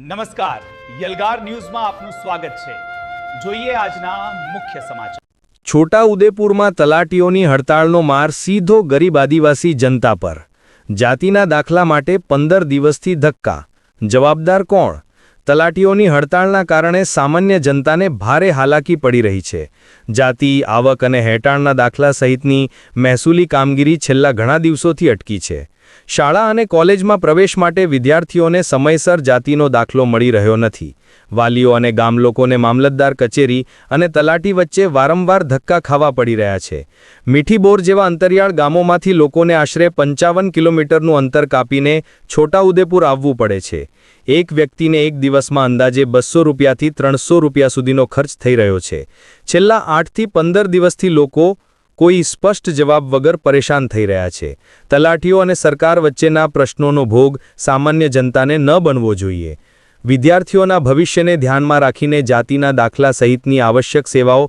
નમસ્કાર, યલગાર ન્યૂઝમાં આપનું સ્વાગત છે। જોઈએ આજના મુખ્ય સમાચાર। છોટા ઉદેપુરમાં તલાટીઓની હડતાળનો માર સીધો ગરીબ આદિવાસી જનતા પર। જાતિના દાખલા માટે 15 દિવસથી ધક્કા। જવાબદાર કોણ? તલાટીઓની હડતાળના કારણે સામાન્ય જનતાને ભારે હાલાકી પડી રહી છે। જાતિ, આવક અને હેટાણના દાખલા સહિતની મહેસૂલી કામગીરી છેલ્લા ઘણા દિવસોથી અટકી છે। શાળા અને કોલેજમાં પ્રવેશ માટે વિદ્યાર્થીઓને સમયસર જાતિનો દાખલો મળી રહ્યો નથી। વાલીઓ અને ગામલોકોને મામલતદાર કચેરી અને તલાટી વચ્ચે વારંવાર ધક્કા ખાવા પડી રહ્યા છે। મીઠીબોર જેવા અંતરિયાળ ગામોમાંથી લોકોને આશરે 55 કિલોમીટરનું અંતર કાપીને છોટાઉદેપુર આવવું પડે છે। એક વ્યક્તિને એક દિવસમાં અંદાજે 200 રૂપિયાથી 300 રૂપિયા સુધીનો ખર્ચ થઈ રહ્યો છે। છેલ્લા 8 થી 15 દિવસથી લોકો કોઈ સ્પષ્ટ જવાબ વગર પરેશાન થઈ રહ્યા છે। તલાટીઓ અને સરકાર વચ્ચેના પ્રશ્નોનો ભોગ સામાન્ય જનતાને ન બનવો જોઈએ। વિદ્યાર્થીઓના ભવિષ્યને ધ્યાનમાં રાખીને જાતિના દાખલા સહિતની આવશ્યક સેવાઓ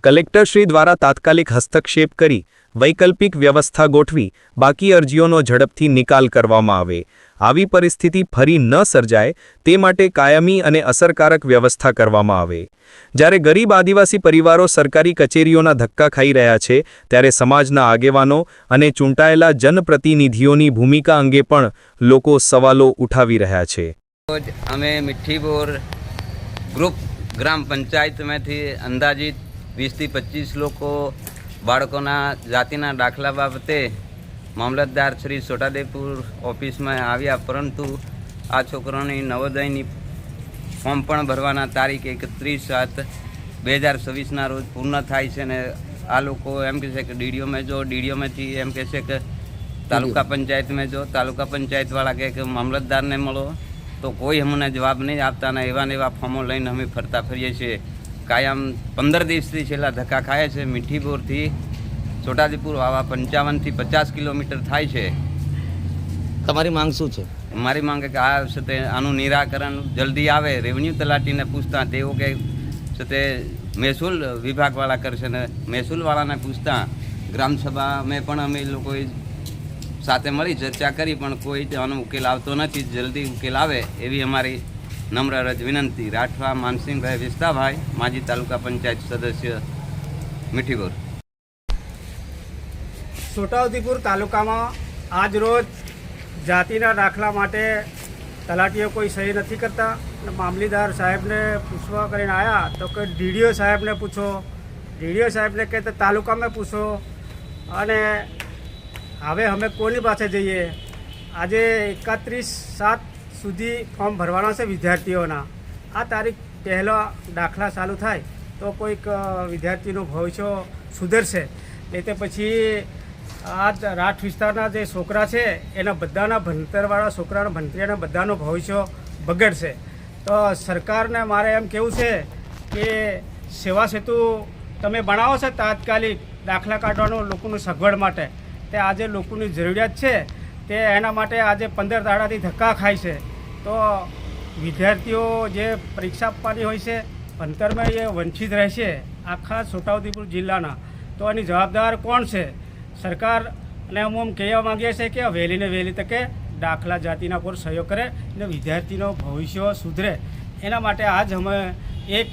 કલેક્ટરશ્રી દ્વારા તાત્કાલિક હસ્તક્ષેપ કરી વૈકલ્પિક વ્યવસ્થા ગોઠવી બાકી અરજીઓનો ઝડપથી નિકાલ કરવામાં આવે। આવી પરિસ્થિતિ ફરી ન સર્જાય તે માટે કાયમી અને અસરકારક વ્યવસ્થા કરવામાં આવે। જ્યારે ગરીબ આદિવાસી પરિવારો સરકારી કચેરીઓના ધક્કા ખાઈ રહ્યા છે ત્યારે સમાજના આગેવાનો અને ચૂંટાયેલા જનપ્રતિનિધિઓની ભૂમિકા અંગે પણ લોકો સવાલો ઉઠાવી રહ્યા છે। અમે મીઠીબોર ગ્રુપ ગ્રામ પંચાયતમાંથી અંદાજિત 20 થી 25 લોકો બાળકોના જાતિના દાખલા બાબતે મામલતદાર શ્રી છોટાઉદેપુર ઓફિસમાં આવ્યા, પરંતુ આ છોકરાની નવોદયની ફોર્મ પણ ભરવાના તારીખ 31/7/2026ના રોજ પૂર્ણ થાય છે અને આ લોકો એમ કહે છે કે ડીડીઓમાં જો, ડીડીઓમાંથી એમ કહે છે કે તાલુકા પંચાયતમાં જો, તાલુકા પંચાયતવાળા કહે કે મામલતદારને મળો, તો કોઈ અમને જવાબ નહીં આપતા ને એવા ફોર્મો લઈને અમે ફરતા ફરીએ છીએ। કાયમ 15 દિવસથી છેલ્લા ધક્કા ખાય છે। મીઠીબોરથી છોટાઉદેપુર આવા 55 થી 50 કિલોમીટર થાય છે। તમારી માંગ શું છે? મારી માંગ કે આ છે આનું નિરાકરણ જલ્દી આવે। રેવન્યુ તલાટીને પૂછતા તેઓ કે છે તે મહેસૂલ વિભાગવાળા કરશે ને મહેસૂલવાળાને પૂછતા ગ્રામસભામાં પણ અમે લોકોએ સાથે મળી ચર્ચા કરી, પણ કોઈ આનો ઉકેલ આવતો નથી। જલ્દી ઉકેલ આવે એવી અમારી નમ્ર રજ વિનંતી। રાઠવા માનસિંહભાઈ વિસ્તાભાઈ, માજી તાલુકા પંચાયત સદસ્ય, મીઠીબોર। છોટાઉદેપુર તાલુકામાં આજ રોજ જાતિના દાખલા માટે તલાટીઓ કોઈ સહી નથી કરતા। મામલતદાર સાહેબને પૂછવા કરીને આવ્યા તો કે ડીડીઓ સાહેબને પૂછો, ડીડીઓ સાહેબને કહે તો તાલુકામાં પૂછો, અને હવે અમે કોની પાસે જઈએ? આજે 31/7 સુધી ફોર્મ ભરવાના છે વિદ્યાર્થીઓના। આ તારીખ પહેલાં દાખલા ચાલુ થાય તો કોઈક વિદ્યાર્થીનું ભવિષ્ય સુધરશે, નહીં તો પછી આ રાઠ વિસ્તારના જે છોકરા છે એના બધાના ભણતરવાળા છોકરાના ભણતરીના બધાનું ભવિષ્ય બગડશે। તો સરકારને મારે એમ કહેવું છે કે સેવા સેતુ તમે બનાવો છો તાત્કાલિક દાખલા કાઢવાનું લોકોની સગવડ માટે, તે આજે લોકોની જરૂરિયાત છે, તે એના માટે આજે 15 દાડાથી ધક્કા ખાય છે। તો વિદ્યાર્થીઓ જે પરીક્ષા આપવાની હોય છે ભણતરમાં એ વંચિત રહેશે આખા છોટાઉદેપુર જિલ્લાના। તો એની જવાબદાર કોણ છે? સરકાર। અને હું કહેવા માગીએ છીએ કે વહેલીને વહેલી તકે દાખલા જાતિના પર સહયોગ કરે અને વિદ્યાર્થીનો ભવિષ્ય સુધરે, એના માટે આજ અમે એક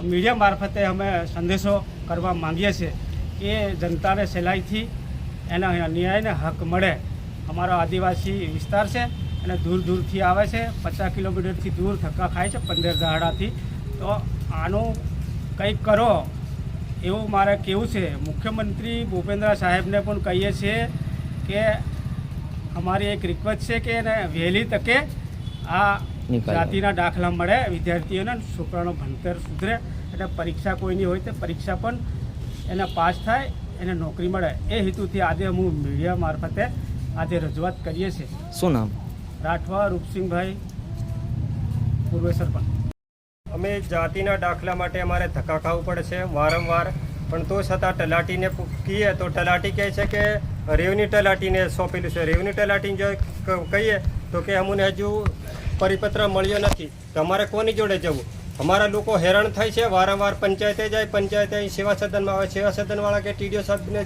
મીડિયા મારફતે અમે સંદેશો કરવા માગીએ છીએ કે જનતાને સહેલાઈથી એના ન્યાયને હક મળે। અમારો આદિવાસી વિસ્તાર છે અને દૂર દૂરથી આવે છે, 50 કિલોમીટરથી દૂર ધક્કા ખાય છે 15 દાડાથી। તો આનું કંઈક કરો એવું મારે કહેવું છે। મુખ્યમંત્રી ભૂપેન્દ્ર સાહેબને પણ કહીએ છીએ કે અમારી એક રિક્વેસ્ટ છે કે એને વહેલી તકે આ જાતિના દાખલા મળે વિદ્યાર્થીઓને, છોકરાનો ભણતર સુધરે અને પરીક્ષા કોઈની હોય તો પરીક્ષા પણ એને પાસ થાય, એને નોકરી મળે। એ હેતુથી આજે હું મીડિયા મારફતે આજે રજૂઆત કરીએ છીએ। શું નામ? રાઠવા રૂપસિંહભાઈ, પૂર્વ સરપંચ। અમે જાતિના દાખલા માટે અમારે ધક્કા ખાવું પડે છે વારંવાર, પણ તો છતાં તલાટીને કહીએ તો તલાટી કહે છે કે રેવન્યુ તલાટીને સોંપેલું છે। રેવન્યુ તલાટીને જો કહીએ તો કે અમને હજુ પરિપત્ર મળ્યો નથી, તો અમારે કોની જોડે જવું? અમારા લોકો હેરાન થાય છે, વારંવાર પંચાયતે જાય, પંચાયતે સેવા સદનમાં આવે, સેવા સદનવાળા કે ટીડીઓ સાહેબને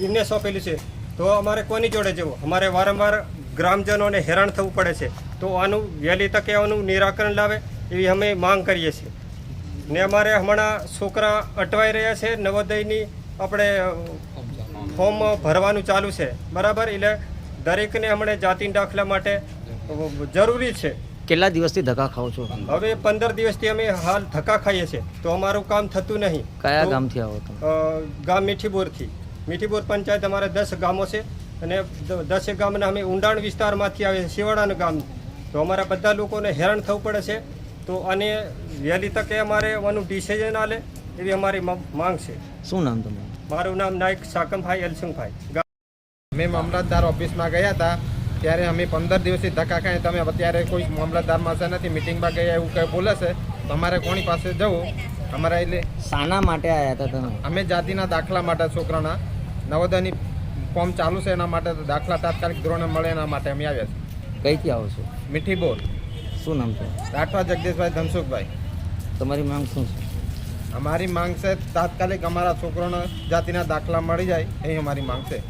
એમને સોંપેલું છે, તો અમારે કોની જોડે જવું? અમારે વારંવાર ગ્રામજનોને હેરાન થવું પડે છે। તો આનું વહેલી તકે આનું નિરાકરણ લાવે એવી અમે માંગ કરીએ છીએ ને અમારે હમણાં છોકરા અટવાઈ રહ્યા છે નવોદયની આપણે ફોર્મ ભરવાનું ચાલુ છે બરાબર એટલે દરેકને હમણાં જાતિના દાખલા માટે જરૂરી છે. કેટલા દિવસથી ધક્કા ખાઓ છો? હવે 15 દિવસથી અમે હાલ ધક્કા ખાઈએ છીએ તો અમારું કામ થતું નહીં. કયા તો, ગામથી આવો તમે? ગામ મીઠીબોર પંચાયત અમારે 10 ગામો છે અને 10 ગામના અમે ઊંડાણ વિસ્તારમાંથી આવીએ છીએ, શિવાડાનું ગામ. તો અમારા બધા લોકોને હેરાન થવું પડે છે. તો આને વહેલી તકે અમારે આનું ડિસિઝન આલે એવી અમારી માંગ છે. શું નામ તમારું? મારું નામ નાયક સાકમભાઈ એલસુંગભાઈ. અમે મામલતદાર ઓફિસમાં ગયા હતા ત્યારે અમે 15 દિવસથી ધક્કા ખાઈએ. તમે અત્યારે કોઈ મામલતદારમાં છે નથી, મિટિંગમાં ગયા એવું કંઈ બોલે છે તો અમારે કોની પાસે જવું? અમારા એટલે શાના માટે આવ્યા હતા તમે? અમે જાતિના દાખલા માટે છોકરાના નવોદયની ફોર્મ ચાલુ છે એના માટે દાખલા તાત્કાલિક ધોરણે મળે એના માટે અમે આવ્યા છીએ. કઈથી આવો છો? મીઠીબોર. શું નામ છે? રાઠવા જગદીશભાઈ ધનસુખભાઈ. તમારી માંગ શું છે? અમારી માંગ છે તાત્કાલિક અમારા છોકરાના જાતિના દાખલા મળી જાય એ અમારી માંગ છે.